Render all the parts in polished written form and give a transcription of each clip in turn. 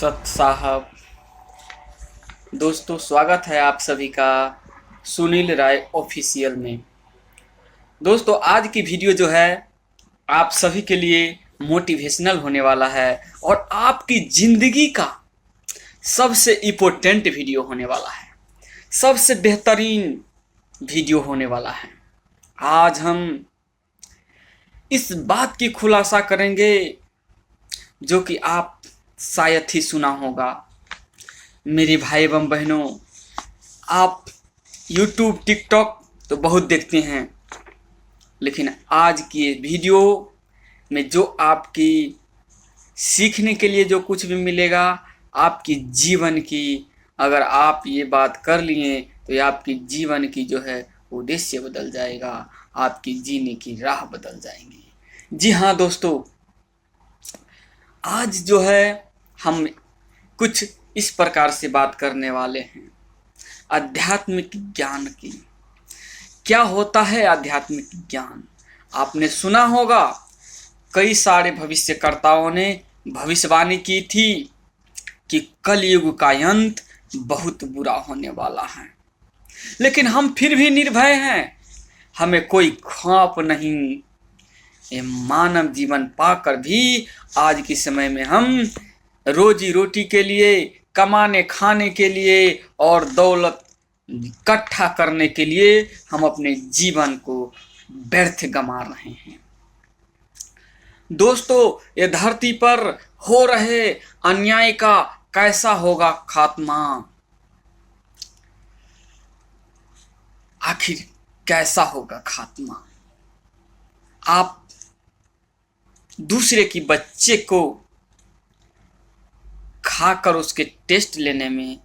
सत साहब। दोस्तों, स्वागत है आप सभी का सुनील राय ऑफिशियल में। दोस्तों, आज की वीडियो जो है आप सभी के लिए मोटिवेशनल होने वाला है और आपकी ज़िंदगी का सबसे इम्पोर्टेंट वीडियो होने वाला है, सबसे बेहतरीन वीडियो होने वाला है। आज हम इस बात की खुलासा करेंगे जो कि आप शायद ही सुना होगा। मेरे भाई एवं बहनों, आप YouTube, TikTok तो बहुत देखते हैं, लेकिन आज की ये वीडियो में जो आपकी सीखने के लिए जो कुछ भी मिलेगा, आपकी जीवन की, अगर आप ये बात कर लिए तो ये आपकी जीवन की जो है उद्देश्य बदल जाएगा, आपकी जीने की राह बदल जाएंगी। जी हाँ दोस्तों, आज जो है हम कुछ इस प्रकार से बात करने वाले हैं आध्यात्मिक ज्ञान की। क्या होता है आध्यात्मिक ज्ञान? आपने सुना होगा, कई सारे भविष्यकर्ताओं ने भविष्यवाणी की थी कि कलयुग का अंत बहुत बुरा होने वाला है, लेकिन हम फिर भी निर्भय हैं, हमें कोई खौफ नहीं। ये मानव जीवन पाकर भी आज के समय में हम रोजी रोटी के लिए, कमाने खाने के लिए और दौलत इकट्ठा करने के लिए हम अपने जीवन को व्यर्थ गंवा रहे हैं। दोस्तों, ये धरती पर हो रहे अन्याय का कैसा होगा खात्मा? आखिर कैसा होगा खात्मा? आप दूसरे की बच्चे को खाकर उसके टेस्ट लेने में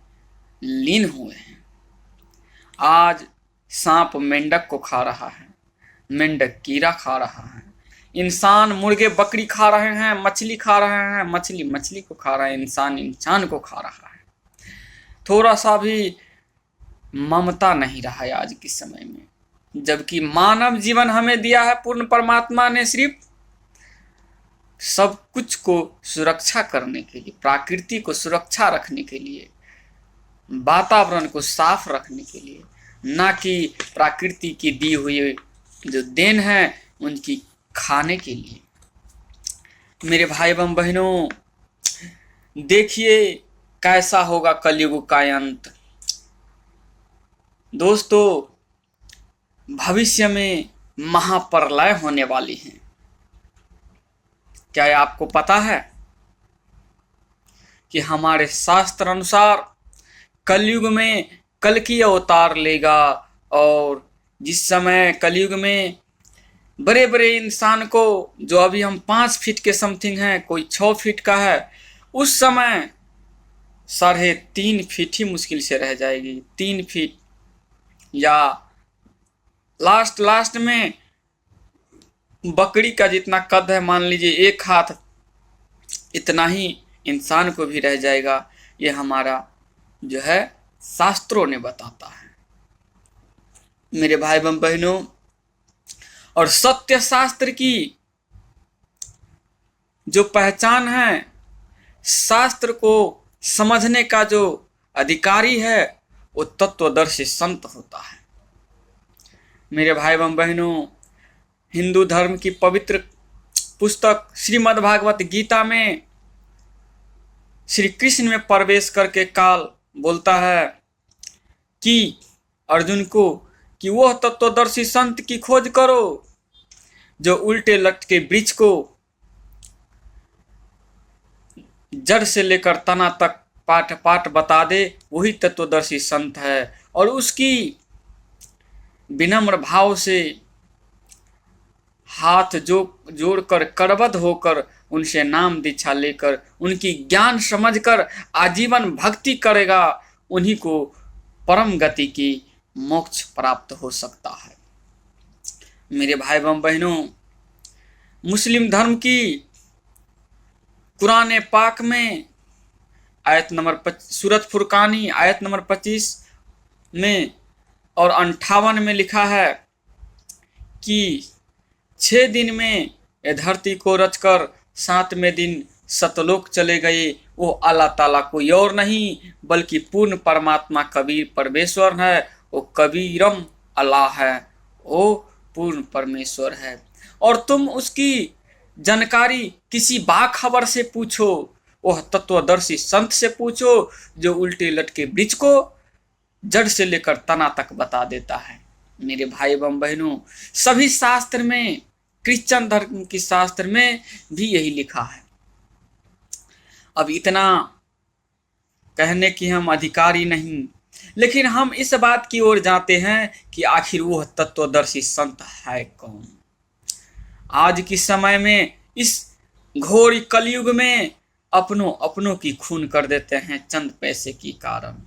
लीन हुए हैं। आज सांप मेंढक को खा रहा है, मेंढक कीड़ा खा रहा है, इंसान मुर्गे बकरी खा रहे हैं, मछली खा रहे हैं, मछली मछली को खा रहा है, इंसान इंसान को खा रहा है। थोड़ा सा भी ममता नहीं रहा है आज के समय में, जबकि मानव जीवन हमें दिया है पूर्ण परमात्मा ने सिर्फ सब कुछ को सुरक्षा करने के लिए, प्रकृति को सुरक्षा रखने के लिए, वातावरण को साफ रखने के लिए, ना कि प्रकृति की दी हुई जो देन है उनकी खाने के लिए। मेरे भाई एवं बहनों, देखिए कैसा होगा कलयुग का अंत। दोस्तों, भविष्य में महाप्रलय होने वाली है। क्या आपको पता है कि हमारे शास्त्र अनुसार कलयुग में कल्कि अवतार लेगा, और जिस समय कलयुग में बड़े बड़े इंसान को, जो अभी हम 5 फीट के समथिंग हैं, कोई 6 फीट का है, उस समय 3.5 फीट ही मुश्किल से रह जाएगी। 3 फीट या लास्ट में बकरी का जितना कद है, मान लीजिए 1 हाथ, इतना ही इंसान को भी रह जाएगा। ये हमारा जो है शास्त्रों ने बताता है। मेरे भाई एवं बहनों, और सत्य शास्त्र की जो पहचान है, शास्त्र को समझने का जो अधिकारी है, वो तत्वदर्शी संत होता है। मेरे भाई एवं बहनों, हिंदू धर्म की पवित्र पुस्तक श्रीमद् भागवत गीता में श्री कृष्ण में प्रवेश करके काल बोलता है कि अर्जुन को कि वह तत्वदर्शी संत की खोज करो जो उल्टे लटके वृक्ष को जड़ से लेकर तना तक पाठ पाठ बता दे, वही तत्वदर्शी संत है। और उसकी विनम्र भाव से हाथ जोड़कर करबद्ध होकर उनसे नाम दीक्षा लेकर उनकी ज्ञान समझकर आजीवन भक्ति करेगा, उन्हीं को परम गति की मोक्ष प्राप्त हो सकता है। मेरे भाई एवं बहनों, मुस्लिम धर्म की कुरान पाक में आयत नंबर सूरत फुरकानी आयत नंबर 25 में और 58 में लिखा है कि 6 दिन में धरती को रचकर 7वें दिन सतलोक चले गए, वो अल्लाह ताला कोई और नहीं बल्कि पूर्ण परमात्मा कबीर परमेश्वर है। वो कबीरम अल्लाह है, वो पूर्ण परमेश्वर है। और तुम उसकी जानकारी किसी बाखबर से पूछो, वह तत्वदर्शी संत से पूछो जो उल्टे लटके वृक्ष को जड़ से लेकर तना तक बता देता है। मेरे भाई एवं बहनों, सभी शास्त्र में, क्रिश्चियन धर्म की शास्त्र में भी यही लिखा है। अब इतना कहने की हम अधिकारी नहीं, लेकिन हम इस बात की ओर जाते हैं कि आखिर वह तत्वदर्शी संत है कौन। आज के समय में, इस घोर कलयुग में अपनों की खून कर देते हैं चंद पैसे के कारण।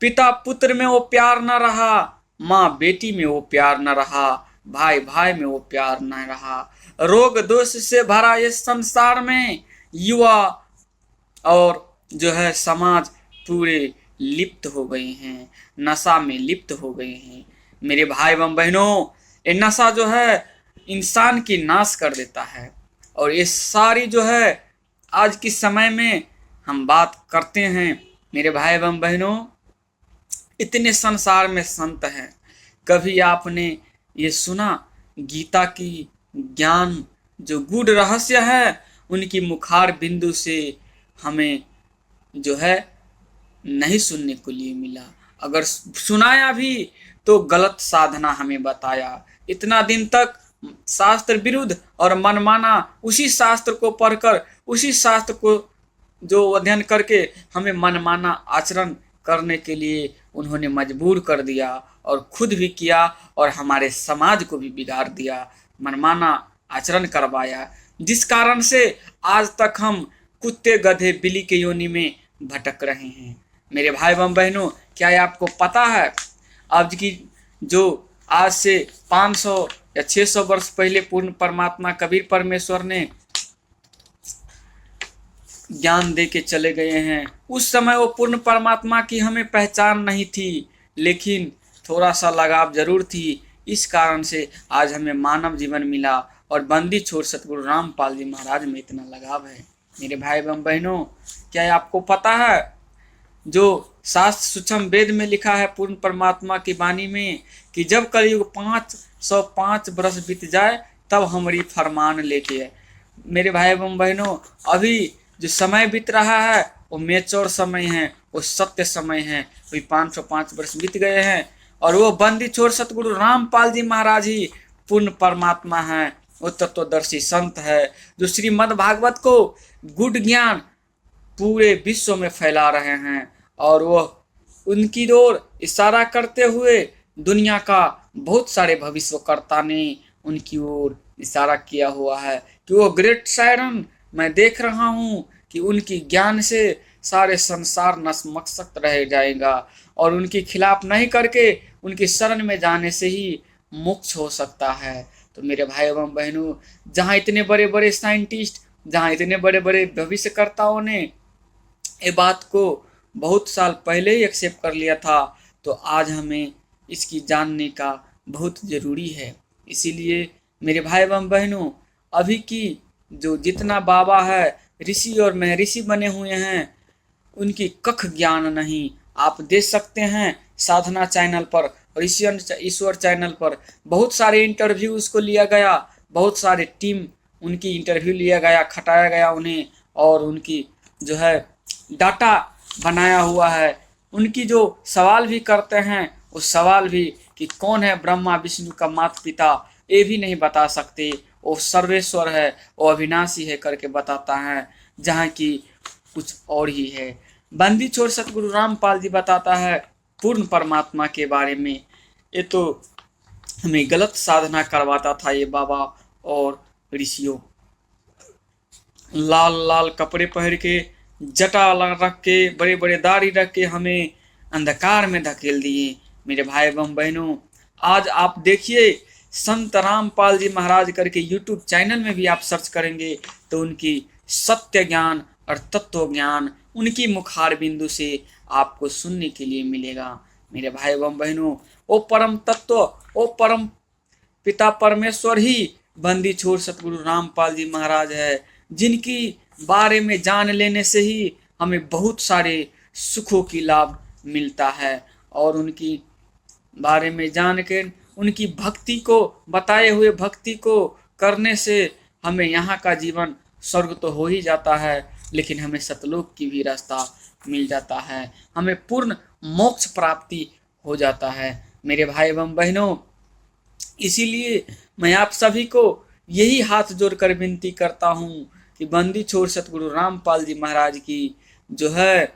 पिता पुत्र में वो प्यार न रहा, माँ बेटी में वो प्यार न रहा, भाई भाई में वो प्यार न रहा। रोग दोष से भरा इस संसार में युवा और जो है समाज पूरे लिप्त हो गए हैं, नशा में लिप्त हो गए हैं। मेरे भाई एवं बहनों, ये नशा जो है इंसान की नाश कर देता है। और ये सारी जो है आज के समय में हम बात करते हैं। मेरे भाई एवं बहनों, इतने संसार में संत हैं, कभी आपने ये सुना गीता की ज्ञान जो गूढ़ रहस्य है उनकी मुखार बिंदु से हमें जो है नहीं सुनने को लिए मिला। अगर सुनाया भी तो गलत साधना हमें बताया। इतना दिन तक शास्त्र विरुद्ध और मनमाना उसी शास्त्र को पढ़कर, उसी शास्त्र को जो अध्ययन करके हमें मनमाना आचरण करने के लिए उन्होंने मजबूर कर दिया और खुद भी किया और हमारे समाज को भी बिगाड़ दिया, मनमाना आचरण करवाया, जिस कारण से आज तक हम कुत्ते गधे बिल्ली के योनि में भटक रहे हैं। मेरे भाई एवं बहनों, क्या ये आपको पता है आज की जो आज से 500 या 600 वर्ष पहले पूर्ण परमात्मा कबीर परमेश्वर ने ज्ञान दे के चले गए हैं, उस समय वो पूर्ण परमात्मा की हमें पहचान नहीं थी, लेकिन थोड़ा सा लगाव जरूर थी। इस कारण से आज हमें मानव जीवन मिला और बंदी छोड़ सतगुरु रामपाल जी महाराज में इतना लगाव है। मेरे भाई एवं बहनों, क्या आपको पता है जो शास्त्र सूक्ष्म वेद में लिखा है पूर्ण परमात्मा की वाणी में कि जब कलयुग 505 वर्ष बीत जाए तब हमारी फरमान लेके है। मेरे भाई एवं बहनों, अभी जो समय बीत रहा है वो मेच्योर समय है, वो सत्य समय है। अभी 505 वर्ष बीत गए हैं और वो बंदी छोड़ सतगुरु रामपाल जी महाराज ही पूर्ण परमात्मा है, वो तत्वदर्शी संत है जो श्रीमद् भागवत को गुड ज्ञान पूरे विश्व में फैला रहे हैं। और वो उनकी ओर इशारा करते हुए दुनिया का बहुत सारे भविष्यवक्ता ने उनकी ओर इशारा किया हुआ है कि वो ग्रेट सायरन, मैं देख रहा हूँ कि उनकी ज्ञान से सारे संसार नतमस्तक रह जाएगा और उनके खिलाफ नहीं करके उनकी शरण में जाने से ही मोक्ष हो सकता है। तो मेरे भाई एवं बहनों, जहाँ इतने बड़े बड़े साइंटिस्ट, जहाँ इतने बड़े बड़े भविष्यकर्ताओं ने ये बात को बहुत साल पहले ही एक्सेप्ट कर लिया था, तो आज हमें इसकी जानने का बहुत ज़रूरी है। इसीलिए मेरे भाई एवं बहनों, अभी की जो जितना बाबा है, ऋषि और महर्षि बने हुए हैं, उनकी कख ज्ञान नहीं। आप देख सकते हैं साधना चैनल पर और ईश्वर चैनल पर बहुत सारे इंटरव्यू उसको लिया गया, बहुत सारे टीम उनकी इंटरव्यू लिया गया, खटाया गया उन्हें और उनकी जो है डाटा बनाया हुआ है। उनकी जो सवाल भी करते हैं उस सवाल भी कि कौन है ब्रह्मा विष्णु का माता पिता, ये भी नहीं बता सकते। वो सर्वेश्वर है, वो अविनाशी है करके बताता है, जहाँ की कुछ और ही है। बंदी छोड़ सतगुरु रामपाल जी बताता है पूर्ण परमात्मा के बारे में। ये तो हमें गलत साधना करवाता था ये बाबा और ऋषियों। लाल लाल कपड़े पहन के, जटा रख के, बड़े बड़े दाढ़ी रख के हमें अंधकार में धकेल दिए। मेरे भाई एवं बहनों, आज आप देखिए संत रामपाल जी महाराज करके यूट्यूब चैनल में भी आप सर्च करेंगे तो उनकी सत्य ज्ञान और तत्व ज्ञान उनकी मुखार बिंदु से आपको सुनने के लिए मिलेगा। मेरे भाई एवं बहनों, वो परम तत्व, वो परम पिता परमेश्वर ही बंदी छोड़ सतगुरु रामपाल जी महाराज है, जिनकी बारे में जान लेने से ही हमें बहुत सारे सुखों की लाभ मिलता है। और उनकी बारे में जान के उनकी भक्ति को, बताए हुए भक्ति को करने से हमें यहाँ का जीवन स्वर्ग तो हो ही जाता है, लेकिन हमें सतलोक की भी रास्ता मिल जाता है, हमें पूर्ण मोक्ष प्राप्ति हो जाता है। मेरे भाई एवं बहनों, इसीलिए मैं आप सभी को यही हाथ जोड़कर विनती करता हूँ कि बंदी छोड़ सतगुरु रामपाल जी महाराज की जो है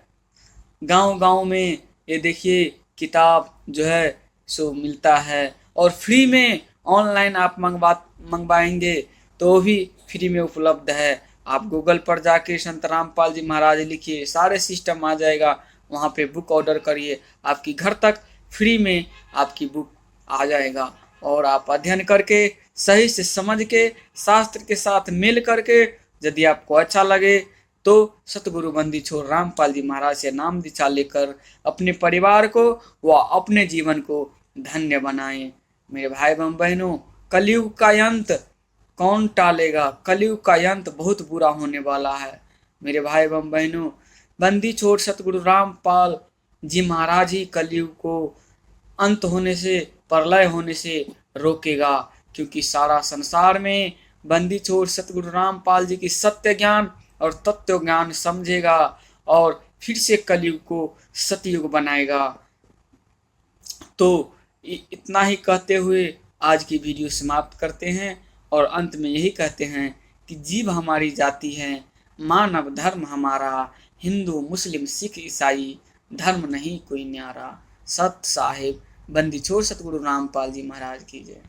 गांव गांव में ये देखिए किताब जो है सो मिलता है, और फ्री में ऑनलाइन आप मंगवाएंगे तो भी फ्री में उपलब्ध है। आप गूगल पर जाके संत रामपाल जी महाराज लिखिए, सारे सिस्टम आ जाएगा, वहाँ पे बुक ऑर्डर करिए, आपकी घर तक फ्री में आपकी बुक आ जाएगा। और आप अध्ययन करके सही से समझ के शास्त्र के साथ मिल करके यदि आपको अच्छा लगे तो सतगुरु बंदी छोड़ रामपाल जी महाराज से नाम दीक्षा लेकर अपने परिवार को व अपने जीवन को धन्य बनाएं। मेरे भाई एवं बहनों, कलयुग का अंत कौन टालेगा? कलयुग का अंत बहुत बुरा होने वाला है। मेरे भाई एवं बहनों, बंदी छोड़ सतगुरु रामपाल जी महाराज ही कलयुग को अंत होने से, प्रलय होने से रोकेगा, क्योंकि सारा संसार में बंदी छोड़ सतगुरु रामपाल जी की सत्य ज्ञान और तत्व ज्ञान समझेगा और फिर से कलयुग को सतयुग बनाएगा। तो इतना ही कहते हुए आज की वीडियो समाप्त करते हैं और अंत में यही कहते हैं कि जीव हमारी जाति है, मानव धर्म हमारा, हिंदू मुस्लिम सिख ईसाई धर्म नहीं कोई न्यारा। सत साहिब बंदी छोड़ सतगुरु रामपाल जी महाराज की जय।